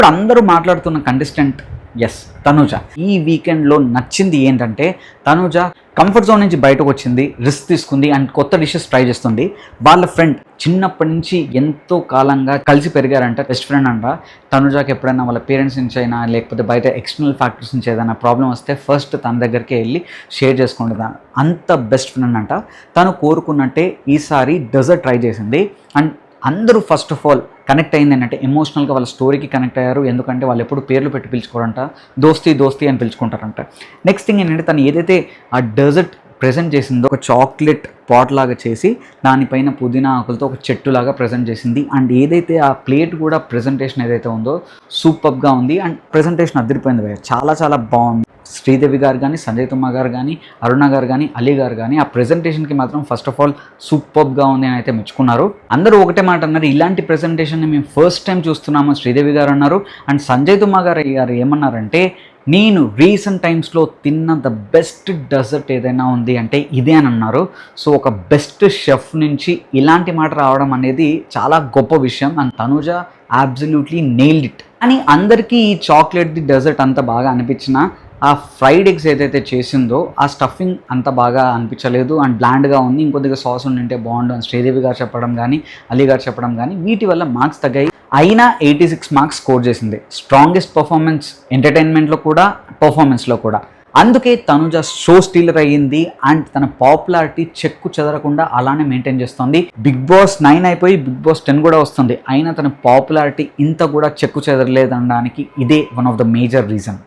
ఇప్పుడు అందరూ మాట్లాడుతున్న కంటెస్టెంట్ తనుజ. ఈ వీకెండ్లో నచ్చింది ఏంటంటే తనుజ కంఫర్ట్ జోన్ నుంచి బయటకు వచ్చింది, రిస్క్ తీసుకుంది అండ్ కొత్త డిషెస్ ట్రై చేస్తుంది. వాళ్ళ ఫ్రెండ్ చిన్నప్పటి నుంచి ఎంతో కాలంగా కలిసి పెరిగారంట, బెస్ట్ ఫ్రెండ్ అంట. తనుజాకి ఎప్పుడైనా వాళ్ళ పేరెంట్స్ నుంచి అయినా లేకపోతే బయట ఎక్స్టర్నల్ ఫ్యాక్టర్స్ నుంచి ఏదైనా ప్రాబ్లం వస్తే ఫస్ట్ తన దగ్గరికి వెళ్ళి షేర్ చేసుకుంటుంది. అంత బెస్ట్ ఫ్రెండ్ అంట. తను కోరుకున్నట్టే ఈసారి డెజర్ట్ ట్రై చేసింది అండ్ అందరూ ఫస్ట్ ఆఫ్ ఆల్ కనెక్ట్ అయింది ఏంటంటే ఎమోషనల్గా వాళ్ళ స్టోరీకి కనెక్ట్ అయ్యారు. ఎందుకంటే వాళ్ళు ఎప్పుడు పేర్లు పెట్టి పిలుచుకోరంట, దోస్తీ దోస్తీ అని పిలుచుకుంటారంట. నెక్స్ట్ థింగ్ ఏంటంటే తను ఏదైతే ఆ డెజర్ట్ ప్రజెంట్ చేసిందో ఒక చాక్లెట్ పాట్ లాగా చేసి దానిపైన పుదీనా ఆకులతో ఒక చెట్టులాగా ప్రజెంట్ చేసింది. అండ్ ఏదైతే ఆ ప్లేట్ కూడా ప్రజెంటేషన్ ఏదైతే ఉందో సూపర్గా ఉంది అండ్ ప్రజెంటేషన్ అదిరిపోయింది. చాలా చాలా బాగుంది. శ్రీదేవి గారు కానీ, సంజయ్ తుమ్మా గారు కానీ, అరుణ గారు కానీ, అలీ గారు కానీ ఆ ప్రెజెంటేషన్కి మాత్రం ఫస్ట్ ఆఫ్ ఆల్ సూపర్గా ఉంది అని అయితే మెచ్చుకున్నారు. అందరూ ఒకటే మాట అన్నారు, ఇలాంటి ప్రెజెంటేషన్ని మేము ఫస్ట్ టైం చూస్తున్నాము శ్రీదేవి గారు అన్నారు. అండ్ సంజయ్ తుమ్మా గారు ఏమన్నారంటే, నేను రీసెంట్ టైమ్స్లో తిన్న ద బెస్ట్ డెజర్ట్ ఏదైనా ఉంది అంటే ఇదే అని అన్నారు. సో ఒక బెస్ట్ షెఫ్ నుంచి ఇలాంటి మాట రావడం అనేది చాలా గొప్ప విషయం. And Tanuja absolutely nailed it. అని అందరికీ ఈ చాక్లెట్ది డెజర్ట్ అంత బాగా అనిపించినా ఆ ఫ్రైడ్ ఎగ్స్ ఏదైతే చేసిందో ఆ స్టఫింగ్ అంత బాగా అనిపించలేదు అండ్ బ్లాండ్గా ఉంది. ఇంకొద్దిగా సాస్ ఉండింటే బాగుండు అని శ్రీదేవి గారు చెప్పడం కానీ, అలీ గారు చెప్పడం కానీ వీటి వల్ల మార్క్స్ తగ్గాయి. అయినా 86 మార్క్స్ స్కోర్ చేసింది. స్ట్రాంగెస్ట్ పర్ఫార్మెన్స్ ఎంటర్టైన్మెంట్లో కూడా, పర్ఫార్మెన్స్లో కూడా. అందుకే తనుజ షో స్టీలర్ అయ్యింది అండ్ తన పాపులారిటీ చెక్కు చెదరకుండా అలానే మెయింటైన్ చేస్తుంది. బిగ్ బాస్ 9 అయిపోయి బిగ్ బాస్ 10 కూడా వస్తుంది, అయినా తన పాపులారిటీ ఇంత కూడా చెక్కు చెదరలేదనడానికి ఇదే one of the major reason.